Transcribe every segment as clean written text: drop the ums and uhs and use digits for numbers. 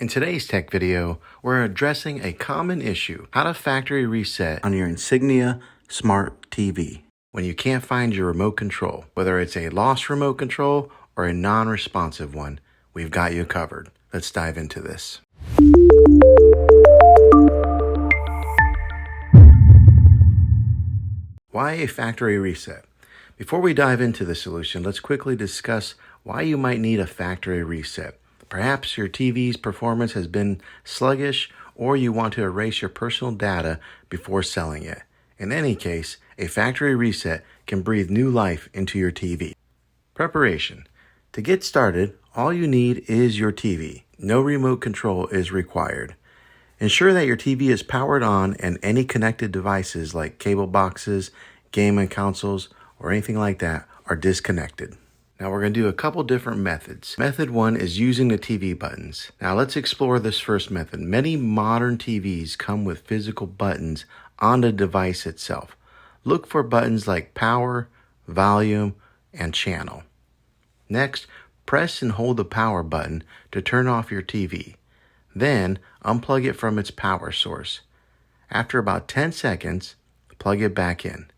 In today's tech video, we're addressing a common issue: how to factory reset on your Insignia Smart TV when you can't find your remote control. Whether it's a lost remote control or a non-responsive one, we've got you covered. Let's dive into this. Why a factory reset? Before we dive into the solution, let's quickly discuss why you might need a factory reset. Perhaps your TV's performance has been sluggish, or you want to erase your personal data before selling it. In any case, a factory reset can breathe new life into your TV. Preparation. To get started, all you need is your TV. No remote control is required. Ensure that your TV is powered on and any connected devices like cable boxes, gaming consoles, or anything like that are disconnected. Now we're going to do a couple different methods. Method 1 is using the TV buttons. Now let's explore this first method. Many modern TVs come with physical buttons on the device itself. Look for buttons like power, volume, and channel. Next, press and hold the power button to turn off your TV. Then unplug it from its power source. After about 10 seconds, plug it back in.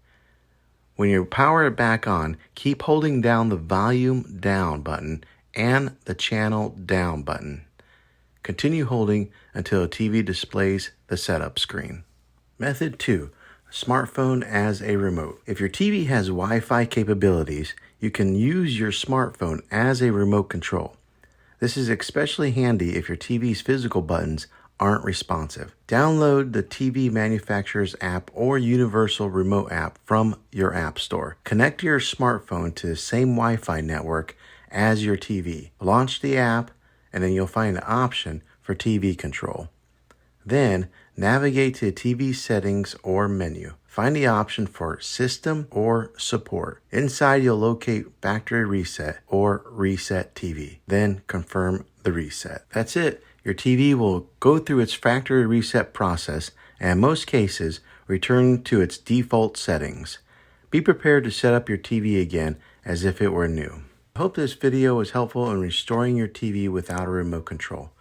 When you power it back on, keep holding down the volume down button and the channel down button. Continue holding until the TV displays the setup screen. Method 2, smartphone as a remote. If your TV has Wi-Fi capabilities, you can use your smartphone as a remote control. This is especially handy if your TV's physical buttons aren't responsive. Download the TV manufacturer's app or universal remote app from your app store. Connect your smartphone to the same Wi-Fi network as your TV. Launch the app, and then you'll find an option for TV control. Then navigate to TV settings or menu. Find the option for System or Support. Inside, you'll locate Factory Reset or Reset TV. Then confirm the reset. That's it. Your TV will go through its factory reset process and in most cases return to its default settings. Be prepared to set up your TV again as if it were new. I hope this video was helpful in restoring your TV without a remote control.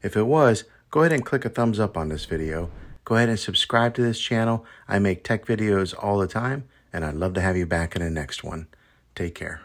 If it was, go ahead and click a thumbs up on this video. Go ahead and subscribe to this channel. I make tech videos all the time, and I'd love to have you back in the next one. Take care.